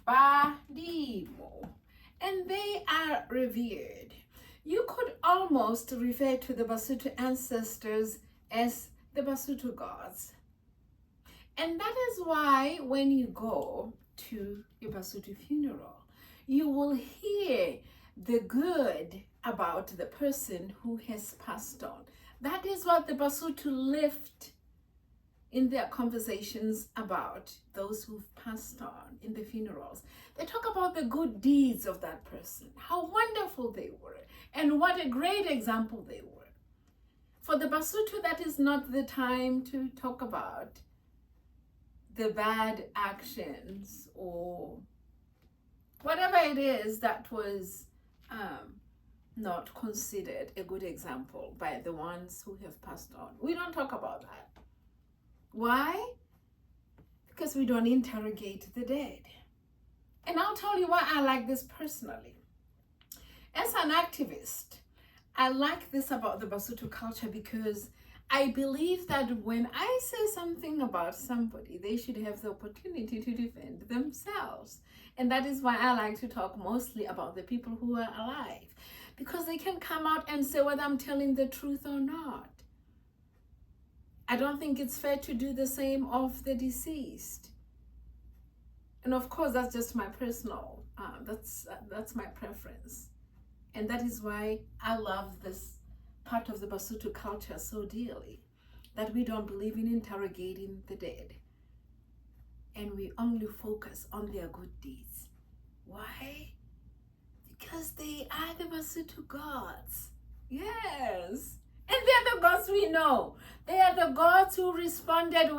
Badimo, and they are revered. You could almost refer to the Basotho ancestors as the Basotho gods. And that is why when you go to a Basotho funeral, you will hear the good about the person who has passed on. That is what the Basotho lift in their conversations about those who've passed on in the funerals. They talk about the good deeds of that person, how wonderful they were, and what a great example they were. For the Basotho, that is not the time to talk about the bad actions or whatever it is that was not considered a good example by the ones who have passed on. We don't talk about that. Why? Because we don't interrogate the dead. And I'll tell you why I like this personally. As an activist, I like this about the Basotho culture because I believe that when I say something about somebody, they should have the opportunity to defend themselves. And that is why I like to talk mostly about the people who are alive, because they can come out and say whether I'm telling the truth or not. I don't think it's fair to do the same of the deceased. And of course, that's just my personal, that's my preference. And that is why I love this part of the Basotho culture so dearly, that we don't believe in interrogating the dead. And we only focus on their good deeds. Why? Because they are the Basotho gods. Yes. And they're the gods we know. They are the gods who responded